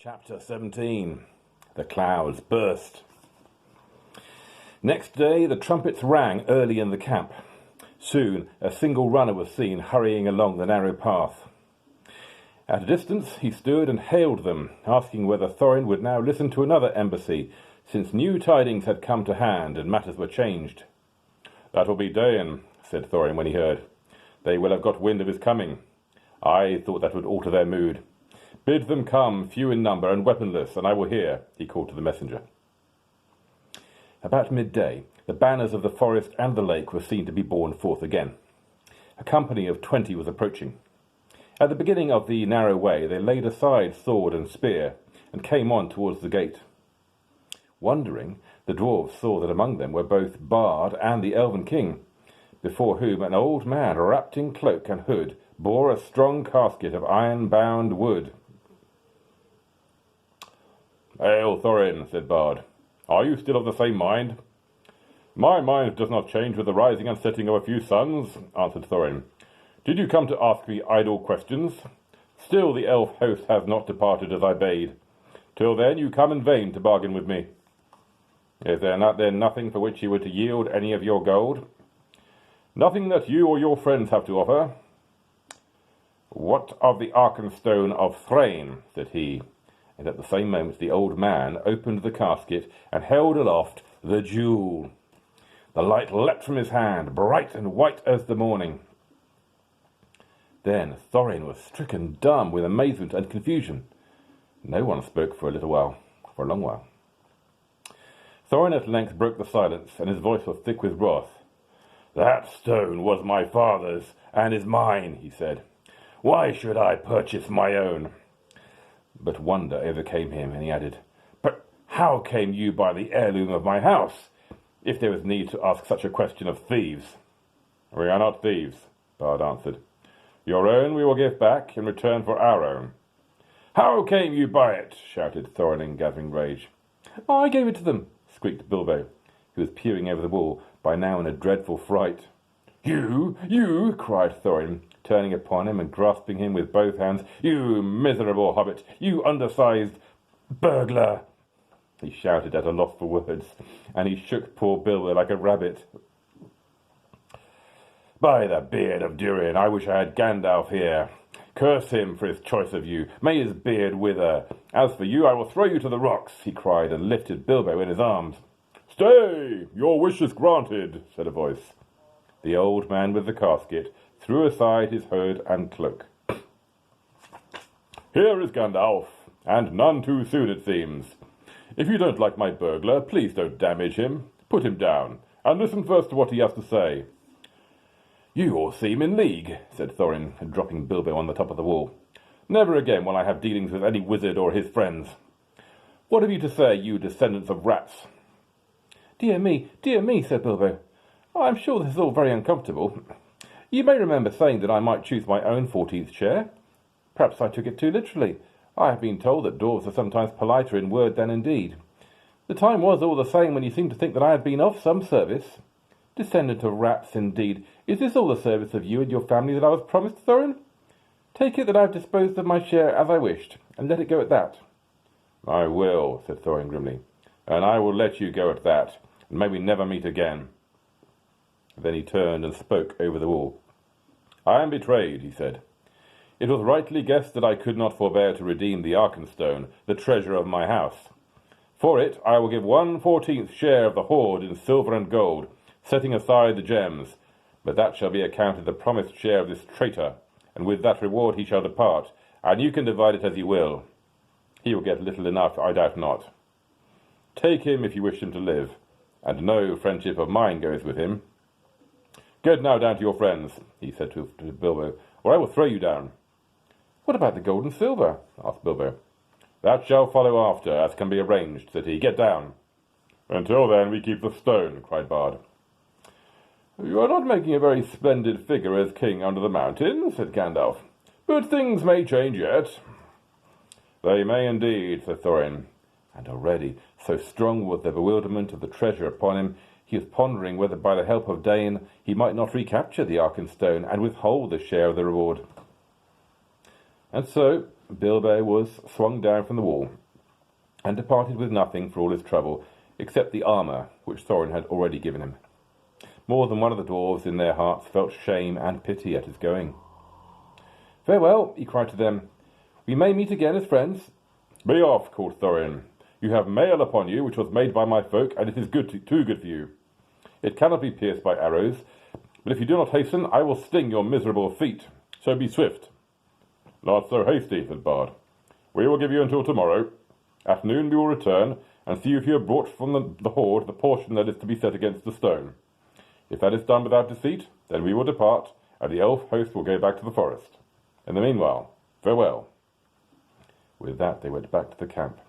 Chapter 17. The clouds burst. Next day the trumpets rang early in the camp. Soon a single runner was seen hurrying along the narrow path. At a distance he stood and hailed them, asking whether Thorin would now listen to another embassy, since new tidings had come to hand and matters were changed. "That will be Dain," said Thorin when he heard. "They will have got wind of his coming. I thought that would alter their mood. Bid them come, few in number and weaponless, and I will hear," he called to the messenger. About midday, the banners of the forest and the lake were seen to be borne forth again. A company of 20 was approaching. At the beginning of the narrow way, they laid aside sword and spear, and came on towards the gate. Wondering, the dwarves saw that among them were both Bard and the Elven King, before whom an old man, wrapped in cloak and hood, bore a strong casket of iron-bound wood. "Hail, Thorin," said Bard. "Are you still of the same mind?" "My mind does not change with the rising and setting of a few suns," answered Thorin. "Did you come to ask me idle questions? Still the elf host has not departed as I bade. Till then you come in vain to bargain with me. Is there then nothing for which you were to yield any of your gold?" "Nothing that you or your friends have to offer." "What of the Arkenstone of Thrain?" said he, and at the same moment the old man opened the casket and held aloft the jewel. The light leapt from his hand, bright and white as the morning. Then Thorin was stricken dumb with amazement and confusion. No one spoke for a long while. Thorin at length broke the silence, and his voice was thick with wrath. "That stone was my father's and is mine," he said. "Why should I purchase my own?" But wonder overcame him, and he added, "But how came you by the heirloom of my house, if there was need to ask such a question of thieves?" "We are not thieves," Bard answered. "Your own we will give back in return for our own." "How came you by it?" shouted Thorin in gathering rage. "I gave it to them," squeaked Bilbo, who was peering over the wall, by now in a dreadful fright. You!" cried Thorin, turning upon him and grasping him with both hands. "You miserable hobbit! You undersized burglar!" He shouted at a loss for words, and he shook poor Bilbo like a rabbit. "By the beard of Durin, I wish I had Gandalf here. Curse him for his choice of you. May his beard wither. As for you, I will throw you to the rocks," he cried, and lifted Bilbo in his arms. "Stay! Your wish is granted," said a voice. The old man with the casket threw aside his hood and cloak. "Here is Gandalf, and none too soon, it seems. If you don't like my burglar, please don't damage him. Put him down, and listen first to what he has to say." "You all seem in league," said Thorin, dropping Bilbo on the top of the wall. "Never again will I have dealings with any wizard or his friends. What have you to say, you descendants of rats?" Dear me," said Bilbo. "I'm sure this is all very uncomfortable. You may remember saying that I might choose my own 14th share. Perhaps I took it too literally. I have been told that dwarves are sometimes politer in word than in deed. The time was all the same when you seemed to think that I had been of some service. Descendant of rats, indeed. Is this all the service of you and your family that I was promised, Thorin? Take it that I have disposed of my share as I wished, and let it go at that." "I will," said Thorin grimly, "and I will let you go at that, and may we never meet again." Then he turned and spoke over the wall. "I am betrayed," he said. "It was rightly guessed that I could not forbear to redeem the Arkenstone, the treasure of my house. For it I will give 1/14th share of the hoard in silver and gold, setting aside the gems, but that shall be accounted the promised share of this traitor, and with that reward he shall depart, and you can divide it as you will. He will get little enough, I doubt not. Take him if you wish him to live, and no friendship of mine goes with him. Get now down to your friends," he said to Bilbo, "or I will throw you down." "What about the gold and silver?" asked Bilbo. "That shall follow after, as can be arranged," said he. "Get down." "Until then we keep the stone," cried Bard. "You are not making a very splendid figure as king under the mountain," said Gandalf, "but things may change yet." "They may indeed," said Thorin, and already, so strong was the bewilderment of the treasure upon him, he was pondering whether by the help of Dain he might not recapture the Arkenstone and withhold a share of the reward. And so, Bilbo was swung down from the wall, and departed with nothing for all his trouble, except the armour which Thorin had already given him. More than one of the dwarves in their hearts felt shame and pity at his going. "Farewell," he cried to them. "We may meet again as friends." "Be off," called Thorin. "You have mail upon you which was made by my folk, and it is too good for you. It cannot be pierced by arrows, but if you do not hasten, I will sting your miserable feet. So be swift." "Not so hasty," said Bard. "We will give you until tomorrow. At noon we will return, and see if you have brought from the hoard the portion that is to be set against the stone. If that is done without deceit, then we will depart, and the elf host will go back to the forest. In the meanwhile, farewell." With that they went back to the camp.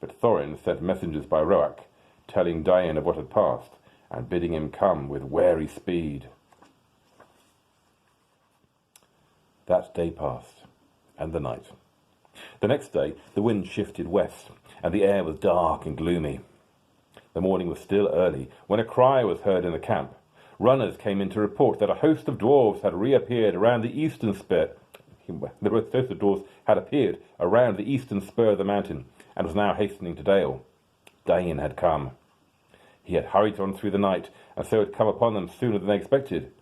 But Thorin sent messengers by Roak, telling Dain of what had passed, and bidding him come with wary speed. That day passed, and the night. The next day the wind shifted west, and the air was dark and gloomy. The morning was still early, when a cry was heard in the camp. Runners came in to report that a host of dwarves had reappeared around the eastern spur. The host of dwarves had appeared around the eastern spur of the mountain, and was now hastening to Dale. Dain had come. He had hurried on through the night, and so had come upon them sooner than they expected.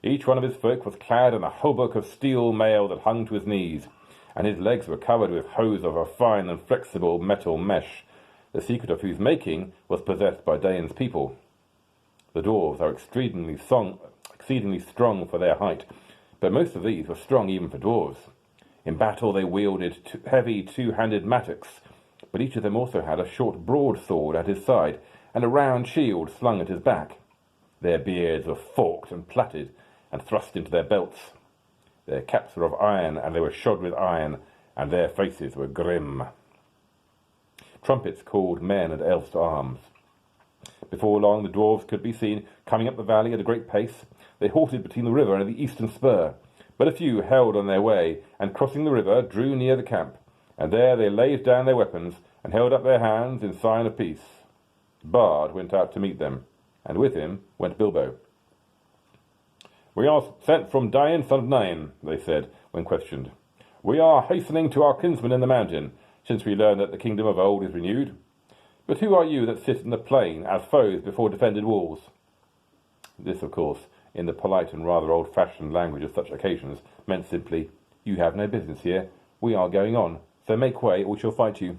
Each one of his folk was clad in a hauberk of steel mail that hung to his knees, and his legs were covered with hose of a fine and flexible metal mesh, the secret of whose making was possessed by Dain's people. The dwarves are exceedingly strong for their height, but most of these were strong even for dwarves. In battle they wielded heavy two-handed mattocks, but each of them also had a short broadsword at his side, and a round shield slung at his back. Their beards were forked and plaited, and thrust into their belts. Their caps were of iron, and they were shod with iron, and their faces were grim. Trumpets called men and elves to arms. Before long the dwarves could be seen coming up the valley at a great pace. They halted between the river and the eastern spur, but a few held on their way, and crossing the river drew near the camp, and there they laid down their weapons and held up their hands in sign of peace. Bard went out to meet them, and with him went Bilbo. "We are sent from Dain, son of Nain," they said, when questioned. "We are hastening to our kinsmen in the mountain, since we learn that the kingdom of old is renewed. But who are you that sit in the plain as foes before defended walls?" This, of course, in the polite and rather old-fashioned language of such occasions, meant simply, "You have no business here. We are going on, so make way, or we shall fight you."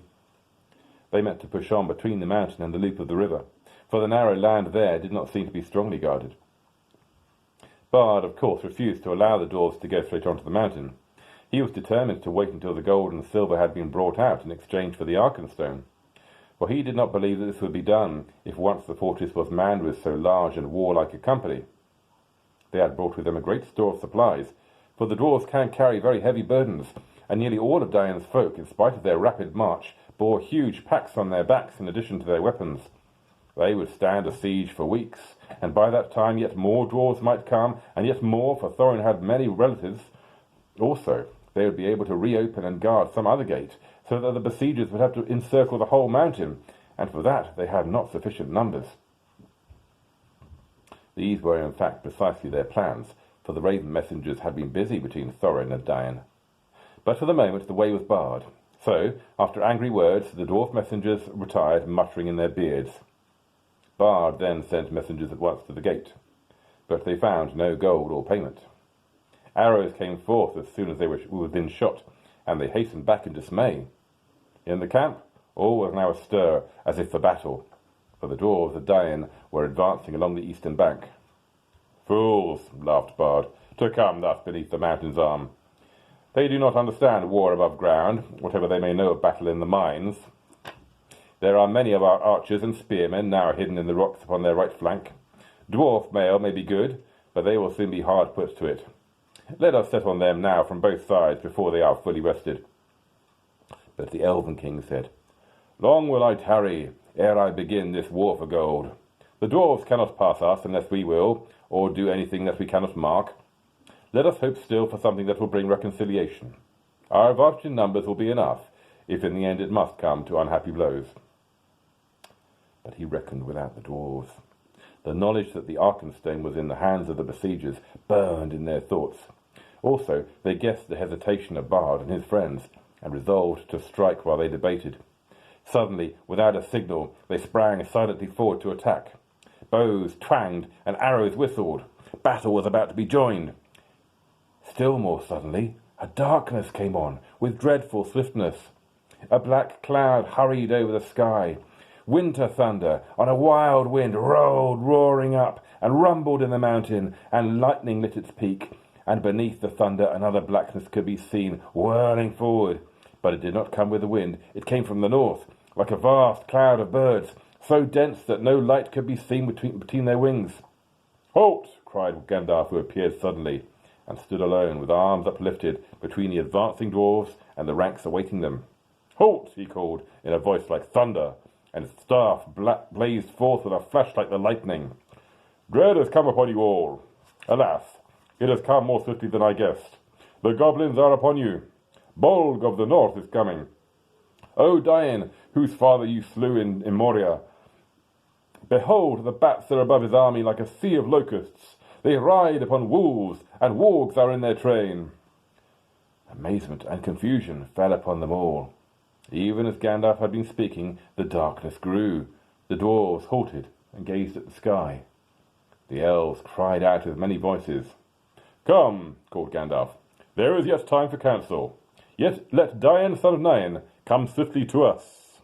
They meant to push on between the mountain and the loop of the river, for the narrow land there did not seem to be strongly guarded. Bard, of course, refused to allow the dwarves to go straight on to the mountain. He was determined to wait until the gold and silver had been brought out in exchange for the Arkenstone, for he did not believe that this would be done if once the fortress was manned with so large and warlike a company. They had brought with them a great store of supplies, for the dwarves can carry very heavy burdens, and nearly all of Dain's folk, in spite of their rapid march, bore huge packs on their backs in addition to their weapons. They would stand a siege for weeks, and by that time yet more dwarves might come, and yet more, for Thorin had many relatives. Also, they would be able to reopen and guard some other gate, so that the besiegers would have to encircle the whole mountain, and for that they had not sufficient numbers. These were in fact precisely their plans, for the raven messengers had been busy between Thorin and Dain. But for the moment the way was barred, so, after angry words, the dwarf messengers retired, muttering in their beards. Bard then sent messengers at once to the gate, but they found no gold or payment. Arrows came forth as soon as they were within shot, and they hastened back in dismay. In the camp, all was now astir, as if for battle, for the dwarves of Dain were advancing along the eastern bank. "Fools," laughed Bard, "to come thus beneath the mountain's arm. They do not understand war above ground, whatever they may know of battle in the mines. There are many of our archers and spearmen now hidden in the rocks upon their right flank. Dwarf mail may be good, but they will soon be hard put to it. Let us set on them now from both sides before they are fully rested." But the Elven King said, "Long will I tarry ere I begin this war for gold. The dwarves cannot pass us unless we will, or do anything that we cannot mark. Let us hope still for something that will bring reconciliation. Our advantage in numbers will be enough, if in the end it must come to unhappy blows." But he reckoned without the dwarves. The knowledge that the Arkenstone was in the hands of the besiegers burned in their thoughts. Also, they guessed the hesitation of Bard and his friends, and resolved to strike while they debated. Suddenly, without a signal, they sprang silently forward to attack. Bows twanged and arrows whistled. Battle was about to be joined. Still more suddenly, a darkness came on with dreadful swiftness. A black cloud hurried over the sky. Winter thunder on a wild wind rolled roaring up and rumbled in the mountain, and lightning lit its peak, and beneath the thunder another blackness could be seen whirling forward. But it did not come with the wind. It came from the north, like a vast cloud of birds, so dense that no light could be seen between their wings. "Halt!" cried Gandalf, who appeared suddenly, and stood alone, with arms uplifted between the advancing dwarves and the ranks awaiting them. "Halt!" he called, in a voice like thunder, and his staff blazed forth with a flash like the lightning. "Dread has come upon you all. Alas, it has come more swiftly than I guessed. The goblins are upon you. Bolg of the north is coming. O Dain, whose father you slew in Moria, behold, the bats are above his army like a sea of locusts. They ride upon wolves, and wargs are in their train." Amazement and confusion fell upon them all. Even as Gandalf had been speaking, the darkness grew. The dwarves halted and gazed at the sky. The elves cried out with many voices. "Come," called Gandalf, "there is yet time for counsel. Yet let Dain, son of Nain, come swiftly to us."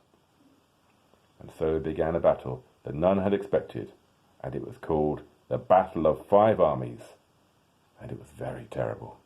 And so began a battle that none had expected, and it was called the Battle of Five Armies, and it was very terrible.